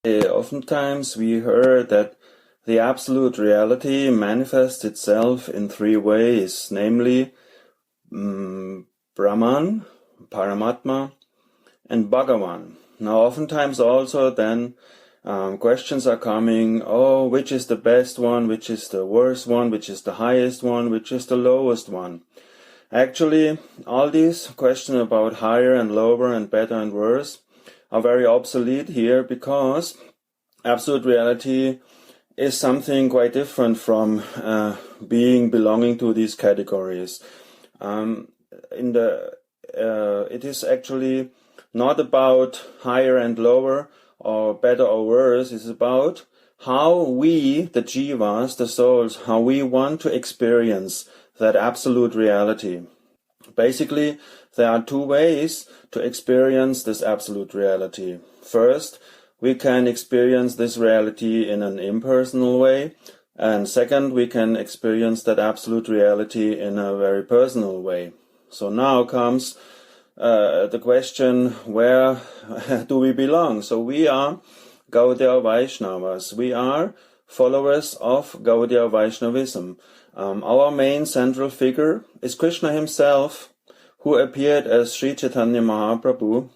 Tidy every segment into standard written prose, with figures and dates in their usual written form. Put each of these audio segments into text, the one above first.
Oftentimes we heard that the absolute reality manifests itself in three ways, namely Brahman, Paramatma, and Bhagavan. Now oftentimes also then questions are coming, which is the best one, which is the worst one, which is the highest one, which is the lowest one. Actually, all these questions about higher and lower and better and worse are very obsolete here, because absolute reality is something quite different from belonging to these categories. It is actually not about higher and lower or better or worse. It's about how we, the jivas, the souls, how we want to experience that absolute reality. Basically, there are two ways to experience this absolute reality. First, we can experience this reality in an impersonal way, and second, we can experience that absolute reality in a very personal way. So now comes the question, where do we belong? So we are Gaudiya Vaishnavas. We are followers of Gaudiya Vaishnavism. Our main central figure is Krishna himself, who appeared as Sri Chaitanya Mahaprabhu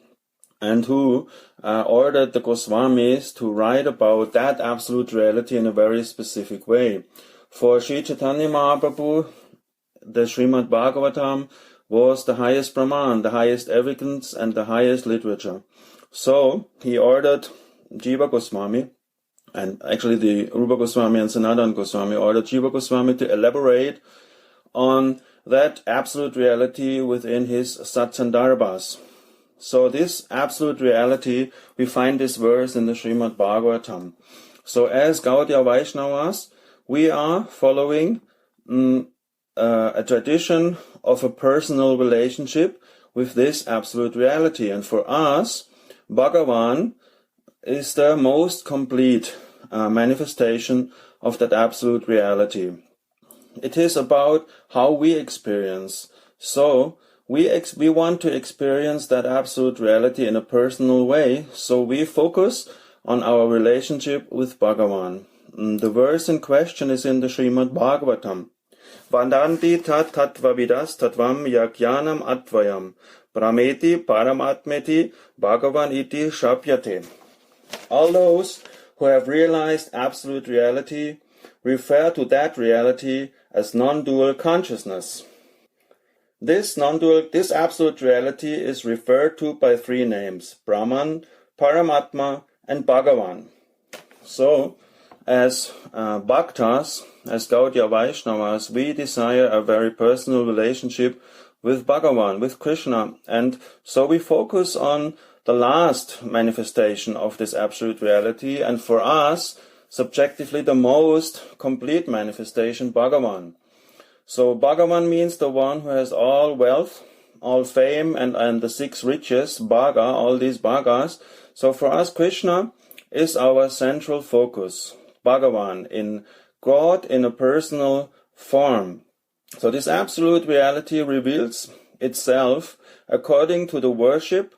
and who ordered the Goswamis to write about that absolute reality in a very specific way. For Sri Chaitanya Mahaprabhu, the Srimad Bhagavatam was the highest Brahman, the highest evidence and the highest literature. So he ordered Jiva Goswami, and actually the Rupa Goswami and Sanatana Goswami ordered Jiva Goswami to elaborate on that absolute reality within his Satsandarbhas. So this absolute reality, we find this verse in the Srimad Bhagavatam. So as Gaudiya Vaishnavas, we are following a tradition of a personal relationship with this absolute reality. And for us, Bhagavan is the most complete manifestation of that absolute reality. It is about how we experience. So we want to experience that absolute reality in a personal way. So we focus on our relationship with Bhagavan. The verse in question is in the Srimad Bhagavatam. Vandanti tat tattvavidas tattvam yakyanam advayam prameti paramatmeti Bhagavan iti shapyate. All those who have realized absolute reality refer to that reality as non-dual consciousness. This absolute reality is referred to by three names: Brahman, Paramatma, and Bhagavan. So, as Bhaktas, as Gaudiya Vaishnavas, we desire a very personal relationship with Bhagavan, with Krishna, and so we focus on the last manifestation of this absolute reality, and for us, subjectively, the most complete manifestation, Bhagavan. So Bhagavan means the one who has all wealth, all fame, and the six riches, Bhaga, all these Bhagas. So for us, Krishna is our central focus, Bhagavan, in God in a personal form. So this absolute reality reveals itself according to the worship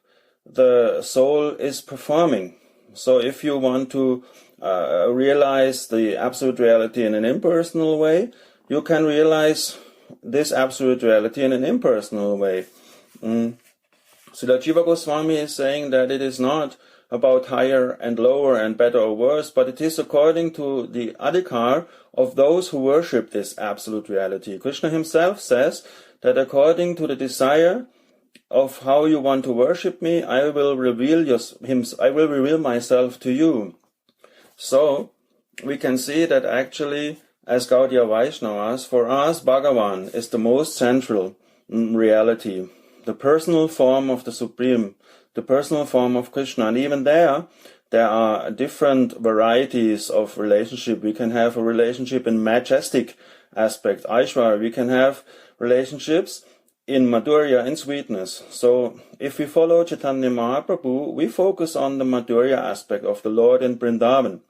the soul is performing. So if you want to realize the absolute reality in an impersonal way, you can realize this absolute reality in an impersonal way. Srila Jiva Goswami is saying that it is not about higher and lower and better or worse, but it is according to the adhikar of those who worship this absolute reality. Krishna himself says that according to the desire of how you want to worship me, I will reveal myself to you. So we can see that actually, as Gaudiya Vaishnavas, for us Bhagavan is the most central reality, the personal form of the Supreme, the personal form of Krishna. And even there are different varieties of relationship. We can have a relationship in majestic aspect, Aishwarya. We can have relationships in Madhurya, in sweetness. So if we follow Chaitanya Mahaprabhu, we focus on the Madhurya aspect of the Lord in Vrindavan.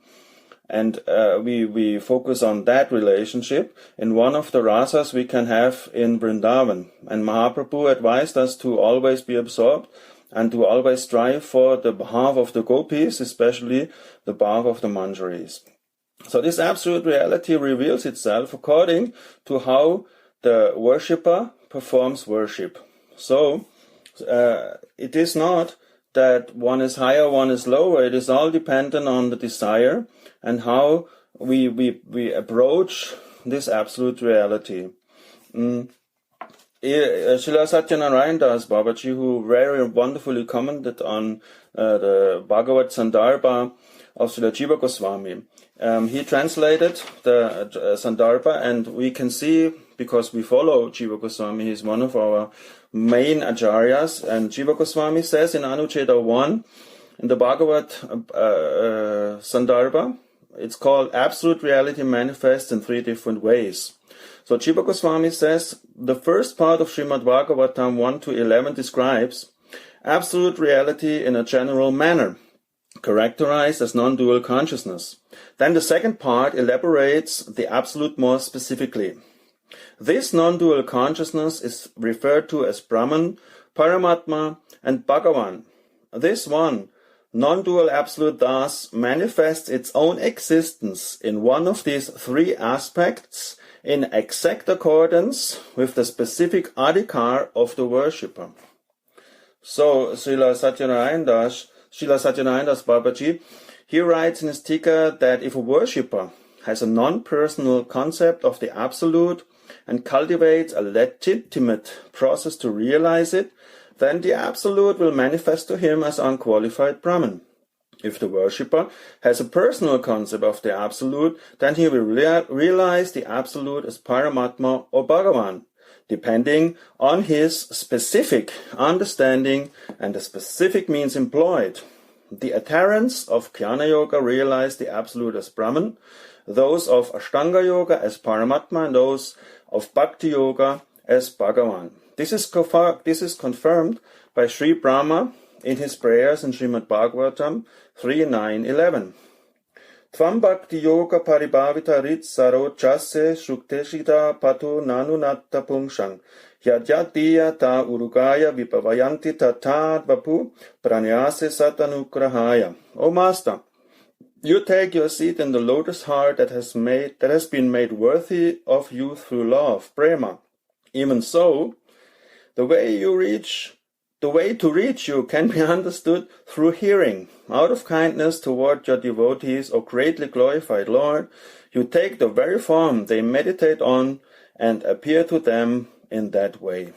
And we focus on that relationship in one of the rasas we can have in Vrindavan. And Mahaprabhu advised us to always be absorbed and to always strive for the behalf of the gopis, especially the behalf of the manjaris. So this absolute reality reveals itself according to how the worshipper performs worship. So it is not that one is higher, one is lower. It is all dependent on the desire and how we approach this absolute reality. Srila Satyanarayana Das Babaji, who very wonderfully commented on the Bhagavad Sandarbha of Srila Jiva Goswami, he translated the Sandarbha, and we can see, because we follow Jiva Goswami, he's one of our main acharyas, and Jiva Goswami says in Anucheda 1, in the Bhagavad Sandarbha, it's called Absolute Reality Manifests in 3 different ways. So Jiva Goswami says, the first part of Srimad Bhagavatam 1 to 11 describes absolute reality in a general manner, characterized as non-dual consciousness. Then the second part elaborates the absolute more specifically. This non-dual consciousness is referred to as Brahman, Paramatma, and Bhagavan. This one, non-dual absolute, thus manifests its own existence in one of these 3 aspects in exact accordance with the specific adhikar of the worshipper. So Srila Satyanarayana Das Babaji, he writes in his Tika that if a worshipper has a non-personal concept of the absolute and cultivates a legitimate process to realize it, then the absolute will manifest to him as unqualified Brahman. If the worshipper has a personal concept of the absolute, then he will realize the absolute as Paramatma or Bhagavan, depending on his specific understanding and the specific means employed. The adherents of Jnana Yoga realize the absolute as Brahman, those of Ashtanga Yoga as Paramatma, and those of Bhakti Yoga as Bhagavan. This is confirmed by Sri Brahma in his prayers in Srimad Bhagavatam 3.9.11. Tvam Bhakti Yoga Paribhavita Rit Sarochasse Shukteshita Patu Nanunatta Pungshang Yadyadiya Ta Urugaya Vipavayanti Tatad Vapu Pranyase Satanukrahaya. O Master, you take your seat in the lotus heart that has been made worthy of you through love, prema. Even so, the way to reach you can be understood through hearing. Out of kindness toward your devotees, O greatly glorified Lord, you take the very form they meditate on and appear to them in that way.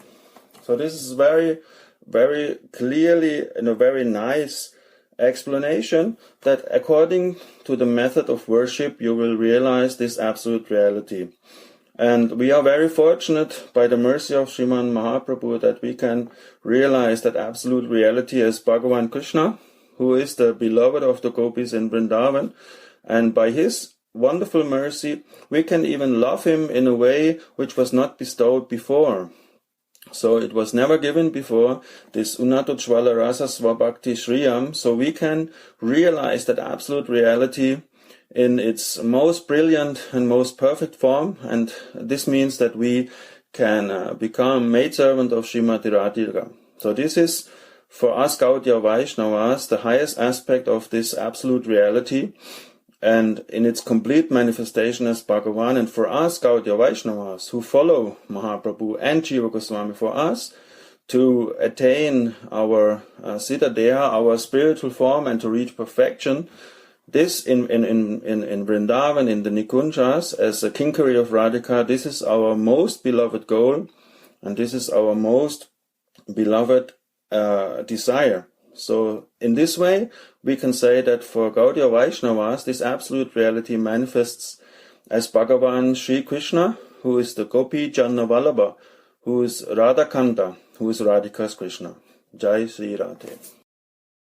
So this is very, very clearly and a very nice explanation that according to the method of worship, you will realize this absolute reality. And we are very fortunate by the mercy of Sriman Mahaprabhu that we can realize that absolute reality as Bhagavan Krishna, who is the beloved of the gopis in Vrindavan. And by his wonderful mercy, we can even love him in a way which was not bestowed before. So it was never given before, this Unato Jvala Rasa Svabhakti Shriyam. So we can realize that absolute reality in its most brilliant and most perfect form, and this means that we can become maidservant of Srimati Radhika. So this is, for us Gaudiya Vaishnavas, the highest aspect of this absolute reality, and in its complete manifestation as Bhagavan. And for us Gaudiya Vaishnavas, who follow Mahaprabhu and Jiva Goswami, for us to attain our Siddha Deha, our spiritual form, and to reach perfection, this in Vrindavan, in the Nikunjas, as a Kinkari of Radhika, this is our most beloved goal, and this is our most beloved desire. So in this way, we can say that for Gaudiya Vaishnavas, this absolute reality manifests as Bhagavan Sri Krishna, who is the Gopi Janna Vallabha, who is Radhakanta, who is Radhika's Krishna. Jai Sri Radhe.